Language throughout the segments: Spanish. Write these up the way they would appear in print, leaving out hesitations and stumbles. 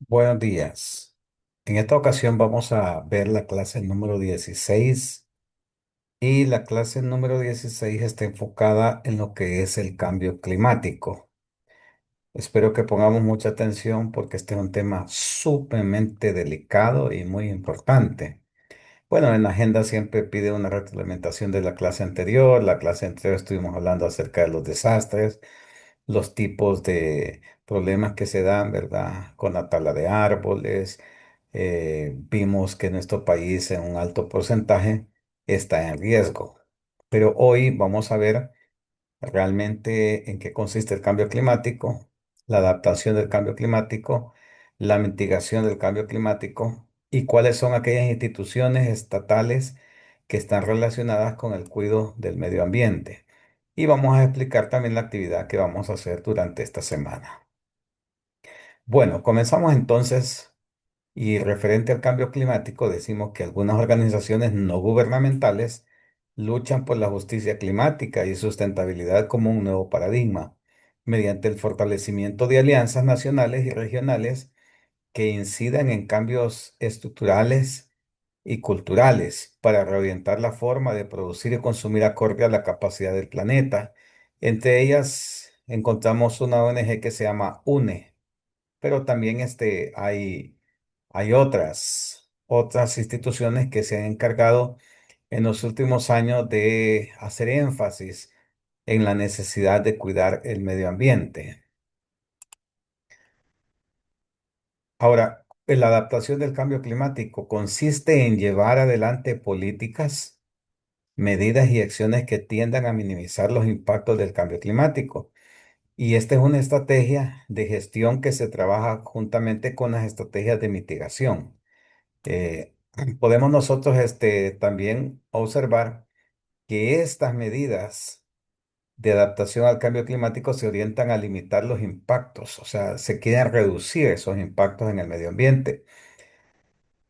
Buenos días. En esta ocasión vamos a ver la clase número 16 y la clase número 16 está enfocada en lo que es el cambio climático. Espero que pongamos mucha atención porque este es un tema sumamente delicado y muy importante. Bueno, en la agenda siempre pide una retroalimentación de la clase anterior. La clase anterior estuvimos hablando acerca de los desastres, los tipos de problemas que se dan, ¿verdad? Con la tala de árboles. Vimos que nuestro país en un alto porcentaje está en riesgo. Pero hoy vamos a ver realmente en qué consiste el cambio climático, la adaptación del cambio climático, la mitigación del cambio climático y cuáles son aquellas instituciones estatales que están relacionadas con el cuidado del medio ambiente. Y vamos a explicar también la actividad que vamos a hacer durante esta semana. Bueno, comenzamos entonces. Y referente al cambio climático, decimos que algunas organizaciones no gubernamentales luchan por la justicia climática y sustentabilidad como un nuevo paradigma, mediante el fortalecimiento de alianzas nacionales y regionales que incidan en cambios estructurales y culturales para reorientar la forma de producir y consumir acorde a la capacidad del planeta. Entre ellas encontramos una ONG que se llama UNE, pero también hay otras instituciones que se han encargado en los últimos años de hacer énfasis en la necesidad de cuidar el medio ambiente. Ahora, la adaptación del cambio climático consiste en llevar adelante políticas, medidas y acciones que tiendan a minimizar los impactos del cambio climático. Y esta es una estrategia de gestión que se trabaja juntamente con las estrategias de mitigación. Eh, Podemos nosotros también observar que estas medidas de adaptación al cambio climático se orientan a limitar los impactos, o sea, se quieren reducir esos impactos en el medio ambiente,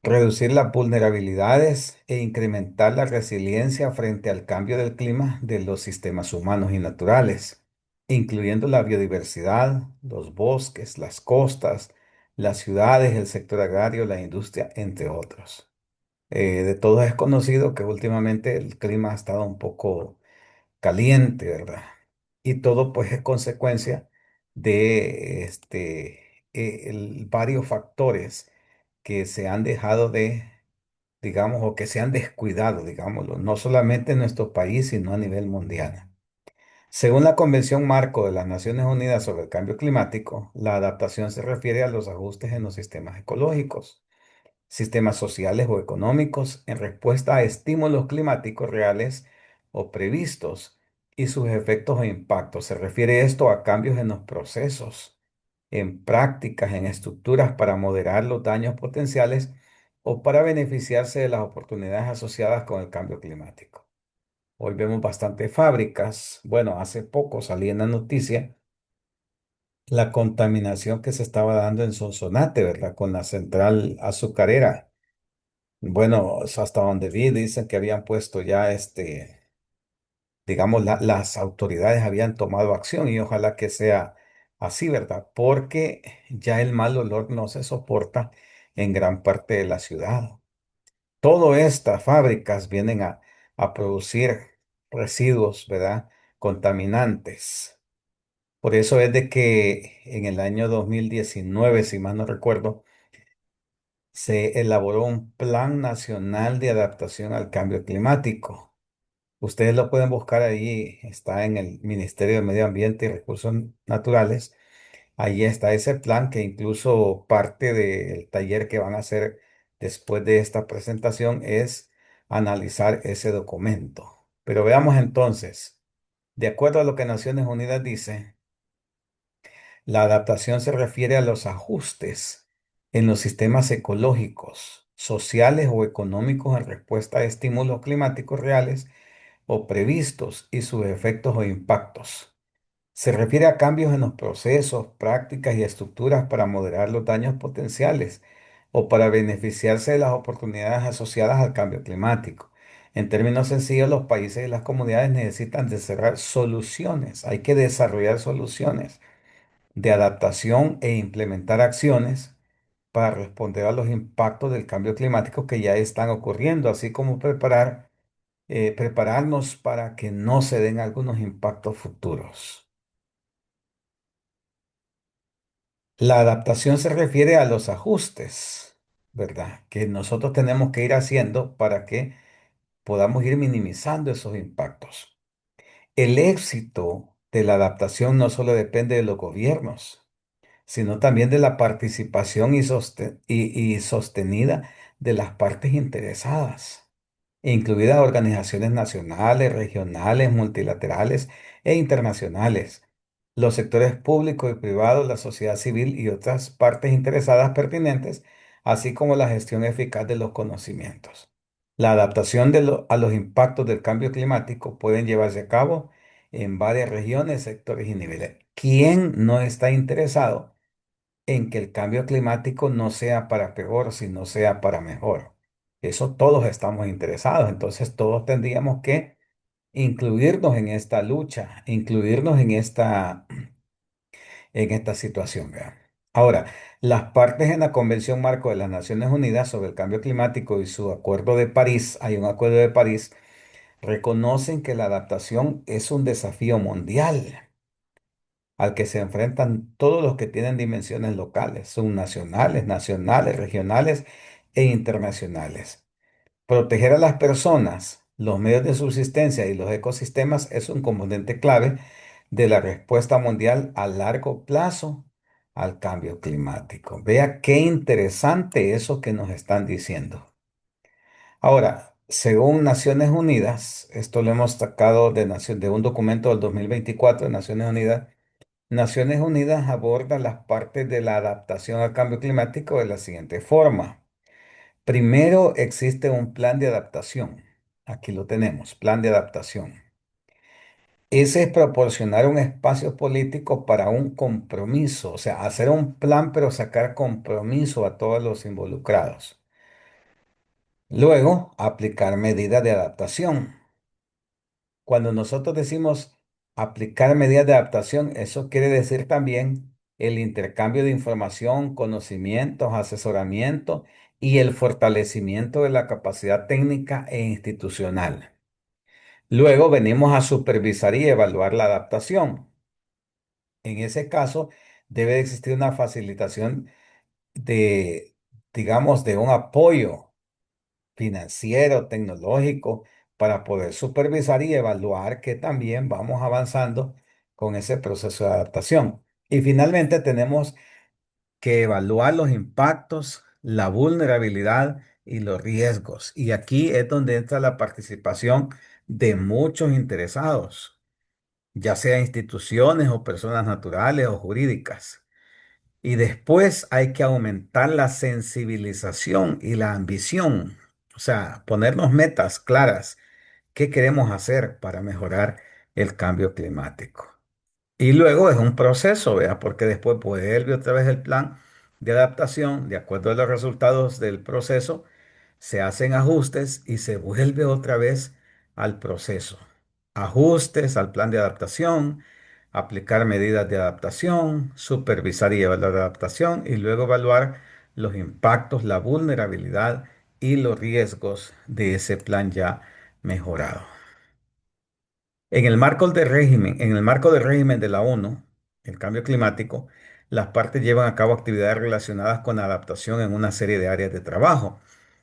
reducir las vulnerabilidades e incrementar la resiliencia frente al cambio del clima de los sistemas humanos y naturales, incluyendo la biodiversidad, los bosques, las costas, las ciudades, el sector agrario, la industria, entre otros. De todos es conocido que últimamente el clima ha estado un poco caliente, ¿verdad? Y todo pues es consecuencia de varios factores que se han dejado de, digamos, o que se han descuidado, digámoslo, no solamente en nuestro país, sino a nivel mundial. Según la Convención Marco de las Naciones Unidas sobre el Cambio Climático, la adaptación se refiere a los ajustes en los sistemas ecológicos, sistemas sociales o económicos en respuesta a estímulos climáticos reales o previstos y sus efectos e impactos. Se refiere esto a cambios en los procesos, en prácticas, en estructuras para moderar los daños potenciales o para beneficiarse de las oportunidades asociadas con el cambio climático. Hoy vemos bastantes fábricas. Bueno, hace poco salí en la noticia la contaminación que se estaba dando en Sonsonate, ¿verdad? Con la central azucarera. Bueno, es hasta donde vi, dicen que habían puesto ya digamos, las autoridades habían tomado acción y ojalá que sea así, ¿verdad? Porque ya el mal olor no se soporta en gran parte de la ciudad. Todas estas fábricas vienen a producir residuos, ¿verdad? Contaminantes. Por eso es de que en el año 2019, si mal no recuerdo, se elaboró un Plan Nacional de Adaptación al Cambio Climático. Ustedes lo pueden buscar ahí, está en el Ministerio de Medio Ambiente y Recursos Naturales. Ahí está ese plan que incluso parte del taller que van a hacer después de esta presentación es analizar ese documento. Pero veamos entonces, de acuerdo a lo que Naciones Unidas dice, la adaptación se refiere a los ajustes en los sistemas ecológicos, sociales o económicos en respuesta a estímulos climáticos reales o previstos y sus efectos o impactos. Se refiere a cambios en los procesos, prácticas y estructuras para moderar los daños potenciales o para beneficiarse de las oportunidades asociadas al cambio climático. En términos sencillos, los países y las comunidades necesitan desarrollar soluciones. Hay que desarrollar soluciones de adaptación e implementar acciones para responder a los impactos del cambio climático que ya están ocurriendo, así como prepararnos para que no se den algunos impactos futuros. La adaptación se refiere a los ajustes, ¿verdad? Que nosotros tenemos que ir haciendo para que podamos ir minimizando esos impactos. El éxito de la adaptación no solo depende de los gobiernos, sino también de la participación y sostenida de las partes interesadas, incluidas organizaciones nacionales, regionales, multilaterales e internacionales, los sectores públicos y privados, la sociedad civil y otras partes interesadas pertinentes, así como la gestión eficaz de los conocimientos. La adaptación a los impactos del cambio climático pueden llevarse a cabo en varias regiones, sectores y niveles. ¿Quién no está interesado en que el cambio climático no sea para peor, sino sea para mejor? Eso todos estamos interesados, entonces todos tendríamos que incluirnos en esta lucha, incluirnos en esta situación. ¿Vea? Ahora, las partes en la Convención Marco de las Naciones Unidas sobre el Cambio Climático y su Acuerdo de París, hay un Acuerdo de París, reconocen que la adaptación es un desafío mundial al que se enfrentan todos los que tienen dimensiones locales, subnacionales, nacionales, regionales e internacionales. Proteger a las personas, los medios de subsistencia y los ecosistemas es un componente clave de la respuesta mundial a largo plazo al cambio climático. Vea qué interesante eso que nos están diciendo. Ahora, según Naciones Unidas, esto lo hemos sacado de un documento del 2024 de Naciones Unidas. Naciones Unidas aborda las partes de la adaptación al cambio climático de la siguiente forma. Primero existe un plan de adaptación. Aquí lo tenemos, plan de adaptación. Ese es proporcionar un espacio político para un compromiso, o sea, hacer un plan pero sacar compromiso a todos los involucrados. Luego, aplicar medidas de adaptación. Cuando nosotros decimos aplicar medidas de adaptación, eso quiere decir también el intercambio de información, conocimientos, asesoramiento y el fortalecimiento de la capacidad técnica e institucional. Luego venimos a supervisar y evaluar la adaptación. En ese caso, debe existir una facilitación de, digamos, de un apoyo financiero, tecnológico, para poder supervisar y evaluar que también vamos avanzando con ese proceso de adaptación. Y finalmente tenemos que evaluar los impactos, la vulnerabilidad y los riesgos. Y aquí es donde entra la participación de muchos interesados, ya sea instituciones o personas naturales o jurídicas. Y después hay que aumentar la sensibilización y la ambición, o sea, ponernos metas claras. ¿Qué queremos hacer para mejorar el cambio climático? Y luego es un proceso, ¿vea? Porque después vuelve otra vez el plan de adaptación, de acuerdo a los resultados del proceso, se hacen ajustes y se vuelve otra vez al proceso. Ajustes al plan de adaptación, aplicar medidas de adaptación, supervisar y evaluar la adaptación y luego evaluar los impactos, la vulnerabilidad y los riesgos de ese plan ya mejorado. En el marco del régimen de la ONU, el cambio climático, las partes llevan a cabo actividades relacionadas con la adaptación en una serie de áreas de trabajo,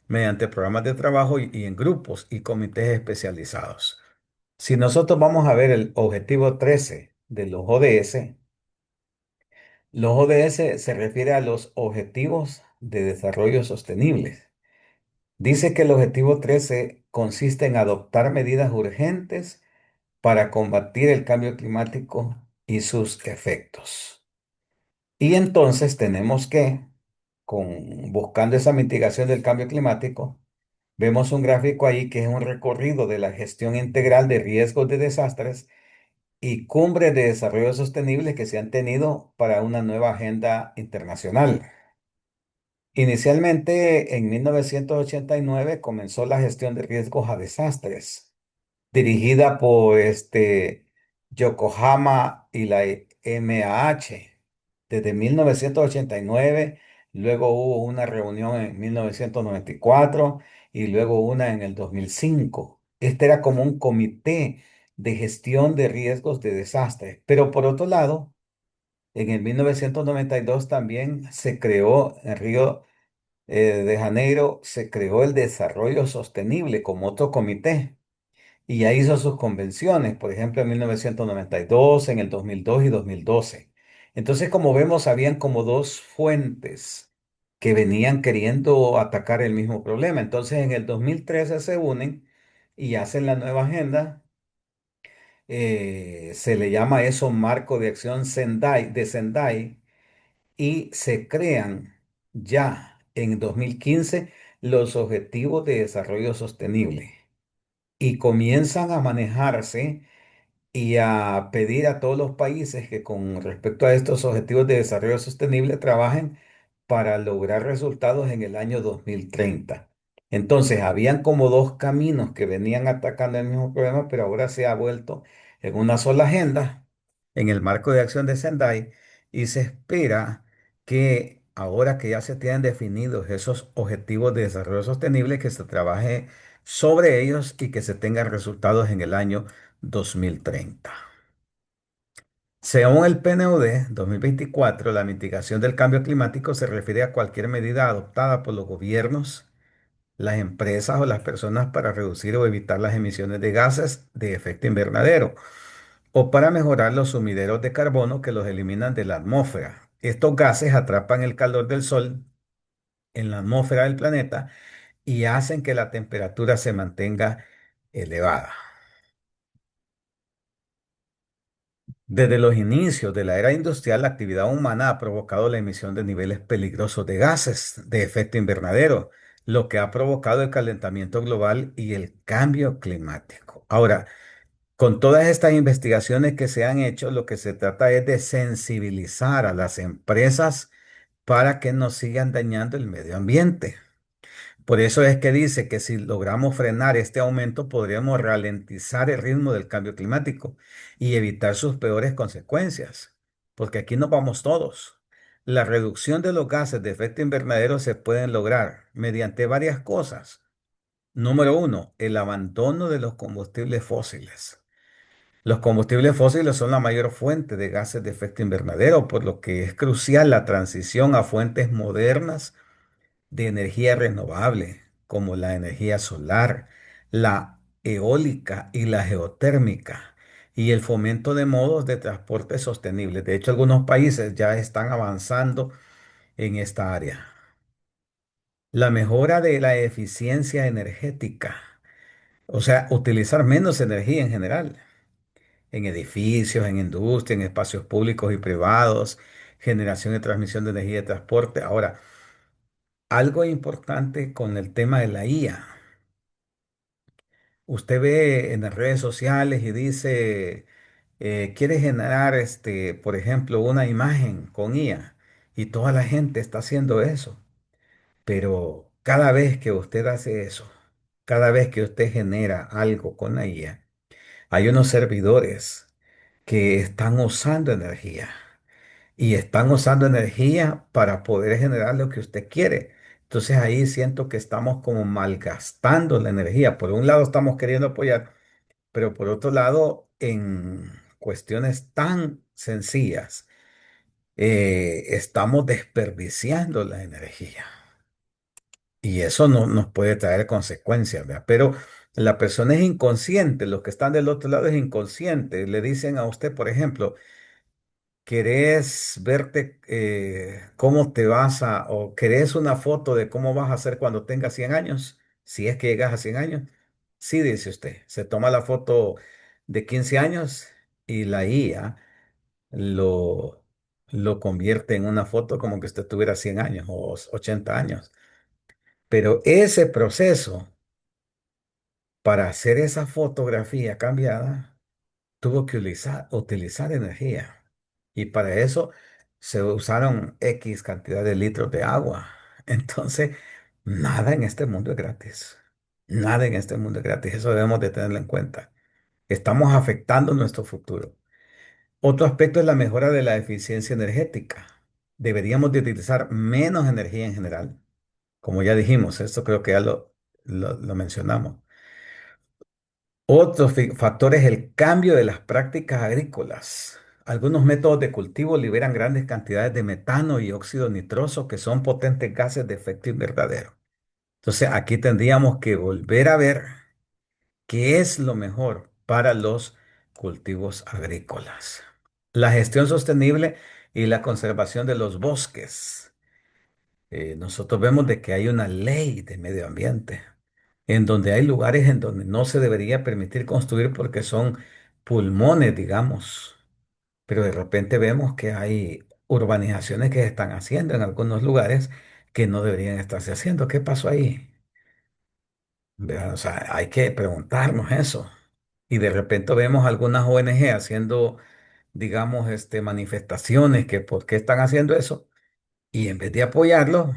mediante programas de trabajo y en grupos y comités especializados. Si nosotros vamos a ver el objetivo 13 de los ODS se refiere a los Objetivos de Desarrollo Sostenible. Dice que el objetivo 13 consiste en adoptar medidas urgentes para combatir el cambio climático y sus efectos. Y entonces tenemos que, buscando esa mitigación del cambio climático, vemos un gráfico ahí que es un recorrido de la gestión integral de riesgos de desastres y cumbres de desarrollo sostenible que se han tenido para una nueva agenda internacional. Inicialmente, en 1989 comenzó la gestión de riesgos a desastres dirigida por Yokohama y la MAH. Desde 1989 luego hubo una reunión en 1994 y luego una en el 2005. Este era como un comité de gestión de riesgos de desastres. Pero por otro lado, en el 1992 también se creó en Río de Janeiro, se creó el desarrollo sostenible como otro comité. Y ya hizo sus convenciones, por ejemplo, en 1992, en el 2002 y 2012. Entonces, como vemos, habían como dos fuentes que venían queriendo atacar el mismo problema. Entonces, en el 2013 se unen y hacen la nueva agenda. Se le llama eso Marco de Acción Sendai, y se crean ya en 2015 los Objetivos de Desarrollo Sostenible y comienzan a manejarse y a pedir a todos los países que con respecto a estos objetivos de desarrollo sostenible trabajen para lograr resultados en el año 2030. Entonces, habían como dos caminos que venían atacando el mismo problema, pero ahora se ha vuelto en una sola agenda, en el marco de acción de Sendai, y se espera que ahora que ya se tienen definidos esos objetivos de desarrollo sostenible, que se trabaje sobre ellos y que se tengan resultados en el año 2030. Según el PNUD 2024, la mitigación del cambio climático se refiere a cualquier medida adoptada por los gobiernos, las empresas o las personas para reducir o evitar las emisiones de gases de efecto invernadero o para mejorar los sumideros de carbono que los eliminan de la atmósfera. Estos gases atrapan el calor del sol en la atmósfera del planeta y hacen que la temperatura se mantenga elevada. Desde los inicios de la era industrial, la actividad humana ha provocado la emisión de niveles peligrosos de gases de efecto invernadero, lo que ha provocado el calentamiento global y el cambio climático. Ahora, con todas estas investigaciones que se han hecho, lo que se trata es de sensibilizar a las empresas para que no sigan dañando el medio ambiente. Por eso es que dice que si logramos frenar este aumento, podríamos ralentizar el ritmo del cambio climático y evitar sus peores consecuencias, porque aquí nos vamos todos. La reducción de los gases de efecto invernadero se pueden lograr mediante varias cosas. Número uno, el abandono de los combustibles fósiles. Los combustibles fósiles son la mayor fuente de gases de efecto invernadero, por lo que es crucial la transición a fuentes modernas de energía renovable, como la energía solar, la eólica y la geotérmica, y el fomento de modos de transporte sostenibles. De hecho, algunos países ya están avanzando en esta área. La mejora de la eficiencia energética, o sea, utilizar menos energía en general, en edificios, en industria, en espacios públicos y privados, generación y transmisión de energía de transporte. Ahora, algo importante con el tema de la IA. Usted ve en las redes sociales y dice, quiere generar, por ejemplo, una imagen con IA y toda la gente está haciendo eso. Pero cada vez que usted hace eso, cada vez que usted genera algo con la IA, hay unos servidores que están usando energía y están usando energía para poder generar lo que usted quiere. Entonces ahí siento que estamos como malgastando la energía. Por un lado estamos queriendo apoyar, pero por otro lado, en cuestiones tan sencillas, estamos desperdiciando la energía. Y eso no nos puede traer consecuencias, ¿verdad? Pero la persona es inconsciente, los que están del otro lado es inconsciente. Le dicen a usted, por ejemplo, ¿querés verte cómo te vas o querés una foto de cómo vas a ser cuando tengas 100 años? Si es que llegas a 100 años. Sí, dice usted. Se toma la foto de 15 años y la IA lo, lo convierte en una foto como que usted tuviera 100 años o 80 años. Pero ese proceso para hacer esa fotografía cambiada tuvo que utilizar energía. Y para eso se usaron X cantidad de litros de agua. Entonces, nada en este mundo es gratis. Nada en este mundo es gratis. Eso debemos de tenerlo en cuenta. Estamos afectando nuestro futuro. Otro aspecto es la mejora de la eficiencia energética. deberíamos de utilizar menos energía en general. Como ya dijimos, esto creo que ya lo mencionamos. Otro factor es el cambio de las prácticas agrícolas. Algunos métodos de cultivo liberan grandes cantidades de metano y óxido nitroso, que son potentes gases de efecto invernadero. Entonces, aquí tendríamos que volver a ver qué es lo mejor para los cultivos agrícolas. La gestión sostenible y la conservación de los bosques. Nosotros vemos de que hay una ley de medio ambiente en donde hay lugares en donde no se debería permitir construir porque son pulmones, digamos, pero de repente vemos que hay urbanizaciones que se están haciendo en algunos lugares que no deberían estarse haciendo. ¿Qué pasó ahí? ¿Verdad? O sea, hay que preguntarnos eso. Y de repente vemos algunas ONG haciendo, digamos, manifestaciones que por qué están haciendo eso. Y en vez de apoyarlo,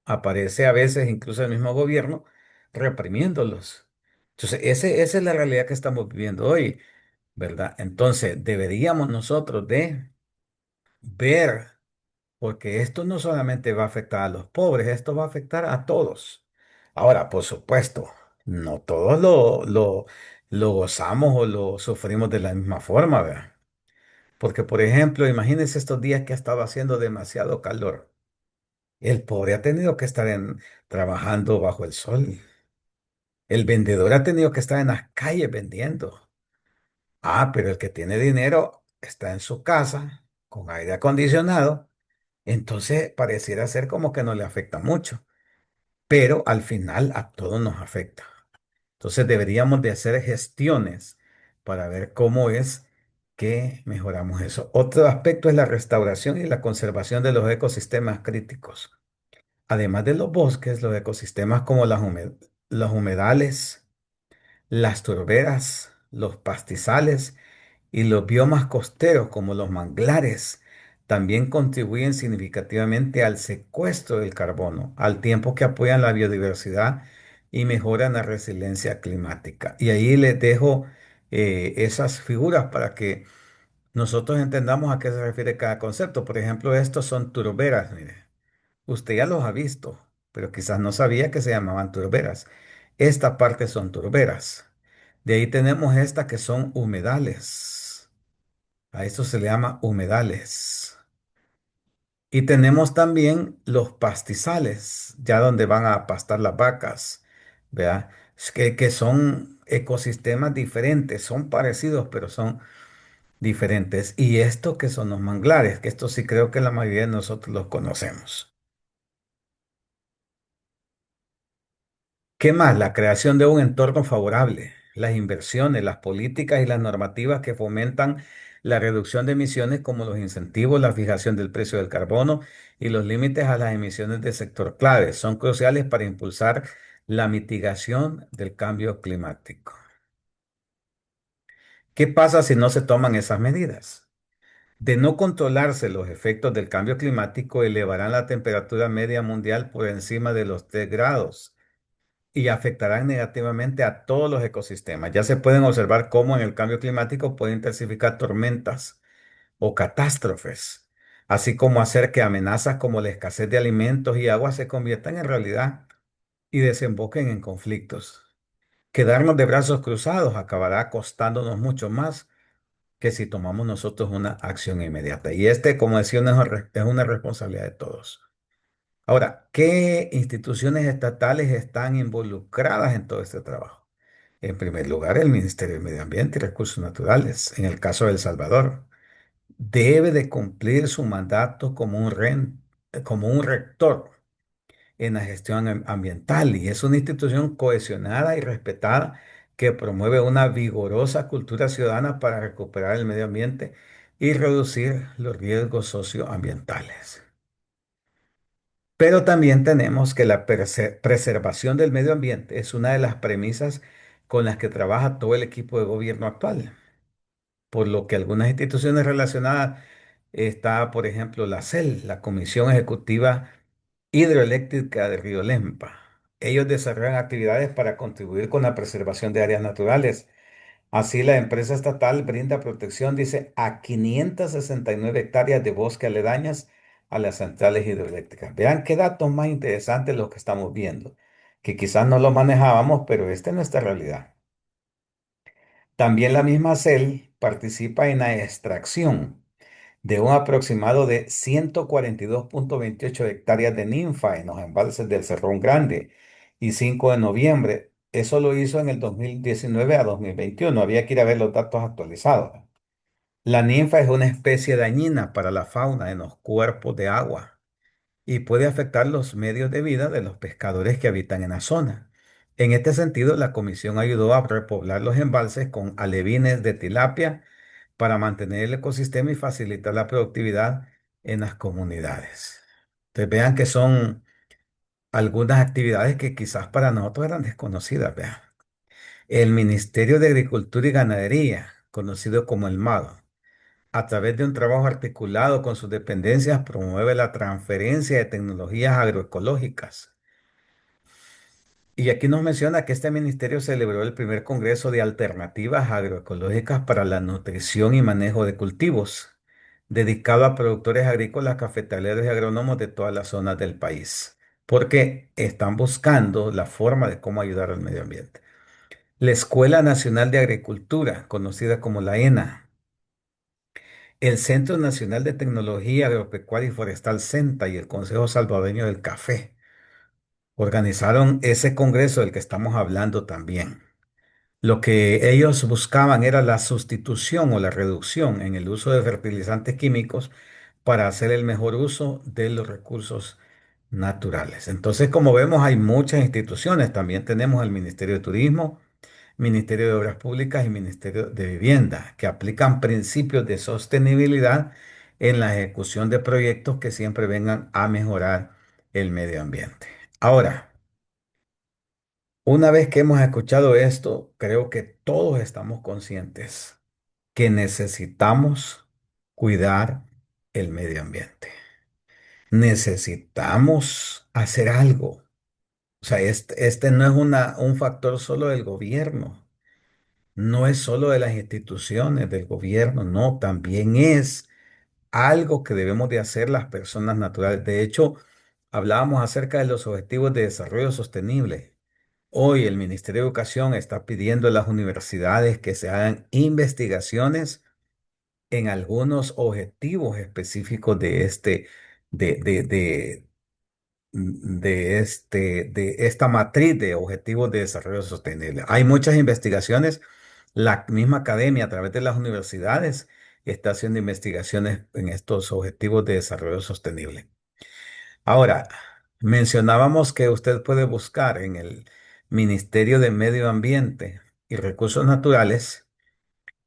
aparece a veces incluso el mismo gobierno reprimiéndolos. Entonces, esa es la realidad que estamos viviendo hoy, ¿verdad? Entonces, deberíamos nosotros de ver, porque esto no solamente va a afectar a los pobres, esto va a afectar a todos. Ahora, por supuesto, no todos lo gozamos o lo sufrimos de la misma forma, ¿verdad? Porque, por ejemplo, imagínense estos días que ha estado haciendo demasiado calor. El pobre ha tenido que estar trabajando bajo el sol. El vendedor ha tenido que estar en las calles vendiendo. Ah, pero el que tiene dinero está en su casa con aire acondicionado. Entonces pareciera ser como que no le afecta mucho. Pero al final a todos nos afecta. Entonces deberíamos de hacer gestiones para ver cómo es que mejoramos eso. Otro aspecto es la restauración y la conservación de los ecosistemas críticos. Además de los bosques, los ecosistemas como los humedales, las turberas, los pastizales y los biomas costeros como los manglares también contribuyen significativamente al secuestro del carbono, al tiempo que apoyan la biodiversidad y mejoran la resiliencia climática. Y ahí les dejo esas figuras para que nosotros entendamos a qué se refiere cada concepto. Por ejemplo, estos son turberas, mire. Usted ya los ha visto, pero quizás no sabía que se llamaban turberas. Esta parte son turberas. De ahí tenemos esta que son humedales. A esto se le llama humedales. Y tenemos también los pastizales, ya donde van a pastar las vacas, ¿verdad? Que son ecosistemas diferentes, son parecidos, pero son diferentes. Y esto que son los manglares, que esto sí creo que la mayoría de nosotros los conocemos. ¿Qué más? La creación de un entorno favorable, las inversiones, las políticas y las normativas que fomentan la reducción de emisiones como los incentivos, la fijación del precio del carbono y los límites a las emisiones del sector clave son cruciales para impulsar la mitigación del cambio climático. ¿Qué pasa si no se toman esas medidas? De no controlarse los efectos del cambio climático, elevarán la temperatura media mundial por encima de los 3 grados y afectarán negativamente a todos los ecosistemas. Ya se pueden observar cómo en el cambio climático puede intensificar tormentas o catástrofes, así como hacer que amenazas como la escasez de alimentos y agua se conviertan en realidad y desemboquen en conflictos. Quedarnos de brazos cruzados acabará costándonos mucho más que si tomamos nosotros una acción inmediata. Y como decía, es una responsabilidad de todos. Ahora, ¿qué instituciones estatales están involucradas en todo este trabajo? En primer lugar, el Ministerio del Medio Ambiente y Recursos Naturales, en el caso de El Salvador, debe de cumplir su mandato como un rector en la gestión ambiental y es una institución cohesionada y respetada que promueve una vigorosa cultura ciudadana para recuperar el medio ambiente y reducir los riesgos socioambientales. Pero también tenemos que la preservación del medio ambiente es una de las premisas con las que trabaja todo el equipo de gobierno actual, por lo que algunas instituciones relacionadas está, por ejemplo, la CEL, la Comisión Ejecutiva Hidroeléctrica de Río Lempa. Ellos desarrollan actividades para contribuir con la preservación de áreas naturales. Así, la empresa estatal brinda protección, dice, a 569 hectáreas de bosque aledañas a las centrales hidroeléctricas. Vean qué datos más interesantes los que estamos viendo, que quizás no lo manejábamos, pero esta es nuestra realidad. También la misma CEL participa en la extracción de un aproximado de 142,28 hectáreas de ninfa en los embalses del Cerrón Grande y 5 de noviembre. Eso lo hizo en el 2019 a 2021. Había que ir a ver los datos actualizados. La ninfa es una especie dañina para la fauna en los cuerpos de agua y puede afectar los medios de vida de los pescadores que habitan en la zona. En este sentido, la comisión ayudó a repoblar los embalses con alevines de tilapia para mantener el ecosistema y facilitar la productividad en las comunidades. Entonces vean que son algunas actividades que quizás para nosotros eran desconocidas. Vean. El Ministerio de Agricultura y Ganadería, conocido como el MAGA, a través de un trabajo articulado con sus dependencias, promueve la transferencia de tecnologías agroecológicas. Y aquí nos menciona que este ministerio celebró el primer Congreso de Alternativas Agroecológicas para la Nutrición y Manejo de Cultivos, dedicado a productores agrícolas, cafetaleros y agrónomos de todas las zonas del país, porque están buscando la forma de cómo ayudar al medio ambiente. La Escuela Nacional de Agricultura, conocida como la ENA, el Centro Nacional de Tecnología Agropecuaria y Forestal CENTA y el Consejo Salvadoreño del Café organizaron ese congreso del que estamos hablando también. Lo que ellos buscaban era la sustitución o la reducción en el uso de fertilizantes químicos para hacer el mejor uso de los recursos naturales. Entonces, como vemos, hay muchas instituciones. También tenemos el Ministerio de Turismo, Ministerio de Obras Públicas y Ministerio de Vivienda, que aplican principios de sostenibilidad en la ejecución de proyectos que siempre vengan a mejorar el medio ambiente. Ahora, una vez que hemos escuchado esto, creo que todos estamos conscientes que necesitamos cuidar el medio ambiente. Necesitamos hacer algo. O sea, este no es un factor solo del gobierno. No es solo de las instituciones del gobierno, no, también es algo que debemos de hacer las personas naturales. De hecho, hablábamos acerca de los objetivos de desarrollo sostenible. Hoy el Ministerio de Educación está pidiendo a las universidades que se hagan investigaciones en algunos objetivos específicos de, de, de, de esta matriz de objetivos de desarrollo sostenible. Hay muchas investigaciones. La misma academia a través de las universidades está haciendo investigaciones en estos objetivos de desarrollo sostenible. Ahora, mencionábamos que usted puede buscar en el Ministerio de Medio Ambiente y Recursos Naturales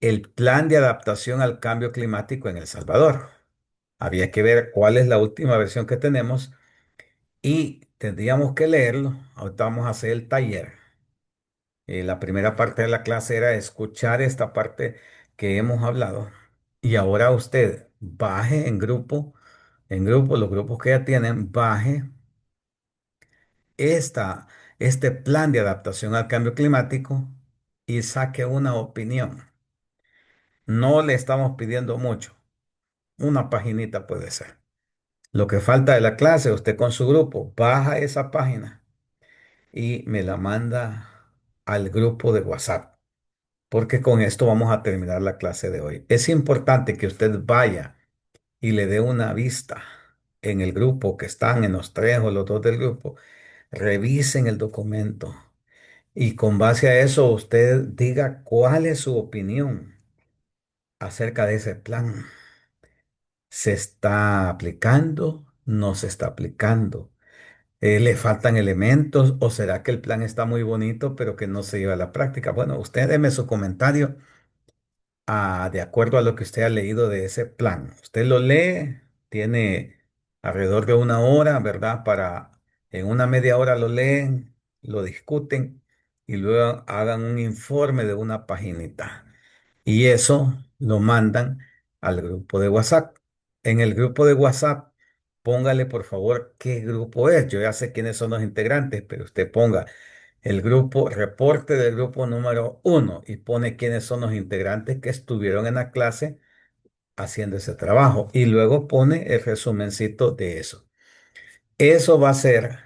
el plan de adaptación al cambio climático en El Salvador. Había que ver cuál es la última versión que tenemos y tendríamos que leerlo. Ahorita vamos a hacer el taller. La primera parte de la clase era escuchar esta parte que hemos hablado. Y ahora usted baje en grupo, los grupos que ya tienen, baje esta, este plan de adaptación al cambio climático y saque una opinión. No le estamos pidiendo mucho. Una paginita puede ser. Lo que falta de la clase, usted con su grupo baja esa página y me la manda al grupo de WhatsApp, porque con esto vamos a terminar la clase de hoy. Es importante que usted vaya y le dé una vista en el grupo que están en los tres o los dos del grupo. Revisen el documento y con base a eso usted diga cuál es su opinión acerca de ese plan. ¿Se está aplicando? ¿No se está aplicando? ¿Le faltan elementos o será que el plan está muy bonito pero que no se lleva a la práctica? Bueno, usted deme su comentario de acuerdo a lo que usted ha leído de ese plan. Usted lo lee, tiene alrededor de una hora, ¿verdad? En una media hora lo leen, lo discuten y luego hagan un informe de una paginita. Y eso lo mandan al grupo de WhatsApp. En el grupo de WhatsApp, póngale por favor qué grupo es. Yo ya sé quiénes son los integrantes, pero usted ponga el grupo, reporte del grupo número 1 y pone quiénes son los integrantes que estuvieron en la clase haciendo ese trabajo y luego pone el resumencito de eso. Eso va a ser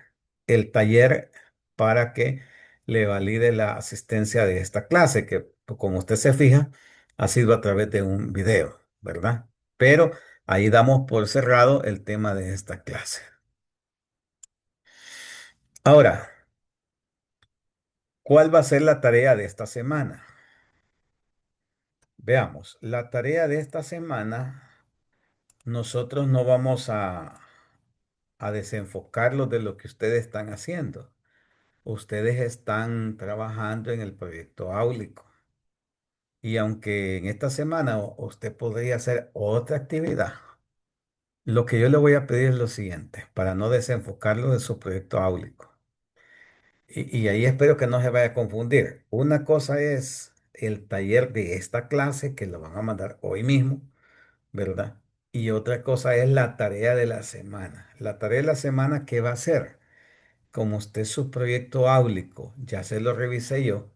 el taller para que le valide la asistencia de esta clase, que como usted se fija, ha sido a través de un video, ¿verdad? Pero ahí damos por cerrado el tema de esta clase. Ahora, ¿cuál va a ser la tarea de esta semana? Veamos, la tarea de esta semana, nosotros no vamos a desenfocarlos de lo que ustedes están haciendo. Ustedes están trabajando en el proyecto áulico. Y aunque en esta semana usted podría hacer otra actividad, lo que yo le voy a pedir es lo siguiente, para no desenfocarlo de su proyecto áulico. Y ahí espero que no se vaya a confundir. Una cosa es el taller de esta clase que lo van a mandar hoy mismo, ¿verdad? Y otra cosa es la tarea de la semana. La tarea de la semana, ¿qué va a hacer? Como usted su proyecto áulico, ya se lo revisé yo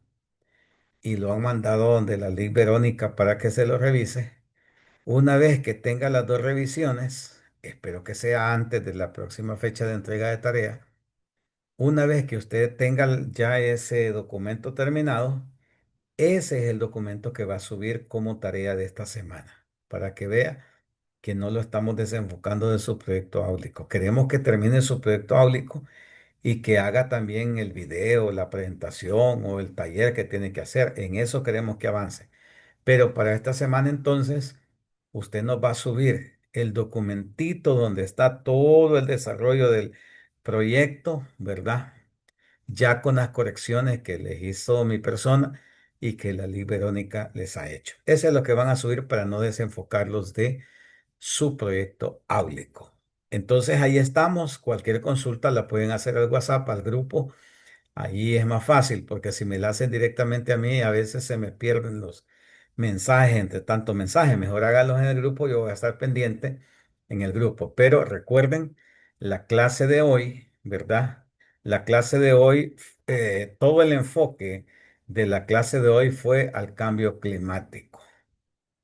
y lo han mandado donde la ley Verónica para que se lo revise. Una vez que tenga las dos revisiones, espero que sea antes de la próxima fecha de entrega de tarea, una vez que usted tenga ya ese documento terminado, ese es el documento que va a subir como tarea de esta semana, para que vea que no lo estamos desenfocando de su proyecto áulico. Queremos que termine su proyecto áulico y que haga también el video, la presentación o el taller que tiene que hacer. En eso queremos que avance. Pero para esta semana entonces, usted nos va a subir el documentito donde está todo el desarrollo del proyecto, ¿verdad? Ya con las correcciones que les hizo mi persona y que la Liz Verónica les ha hecho. Eso es lo que van a subir para no desenfocarlos de su proyecto áulico. Entonces ahí estamos. Cualquier consulta la pueden hacer al WhatsApp, al grupo. Ahí es más fácil porque si me la hacen directamente a mí, a veces se me pierden los mensajes entre tantos mensajes. Mejor hágalos en el grupo, yo voy a estar pendiente en el grupo. Pero recuerden la clase de hoy, ¿verdad? La clase de hoy, todo el enfoque de la clase de hoy fue al cambio climático.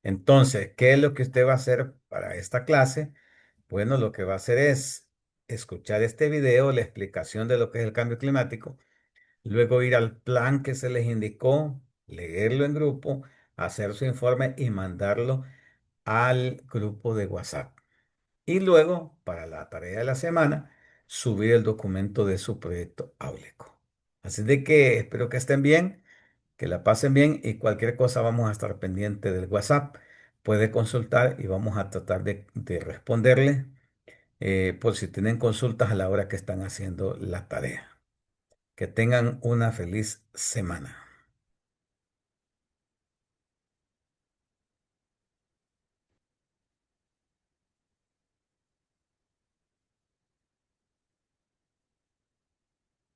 Entonces, ¿qué es lo que usted va a hacer para esta clase? Bueno, lo que va a hacer es escuchar este video, la explicación de lo que es el cambio climático. Luego ir al plan que se les indicó, leerlo en grupo, hacer su informe y mandarlo al grupo de WhatsApp. Y luego, para la tarea de la semana, subir el documento de su proyecto áulico. Así de que espero que estén bien, que la pasen bien y cualquier cosa vamos a estar pendiente del WhatsApp. Puede consultar y vamos a tratar de responderle por si tienen consultas a la hora que están haciendo la tarea. Que tengan una feliz semana.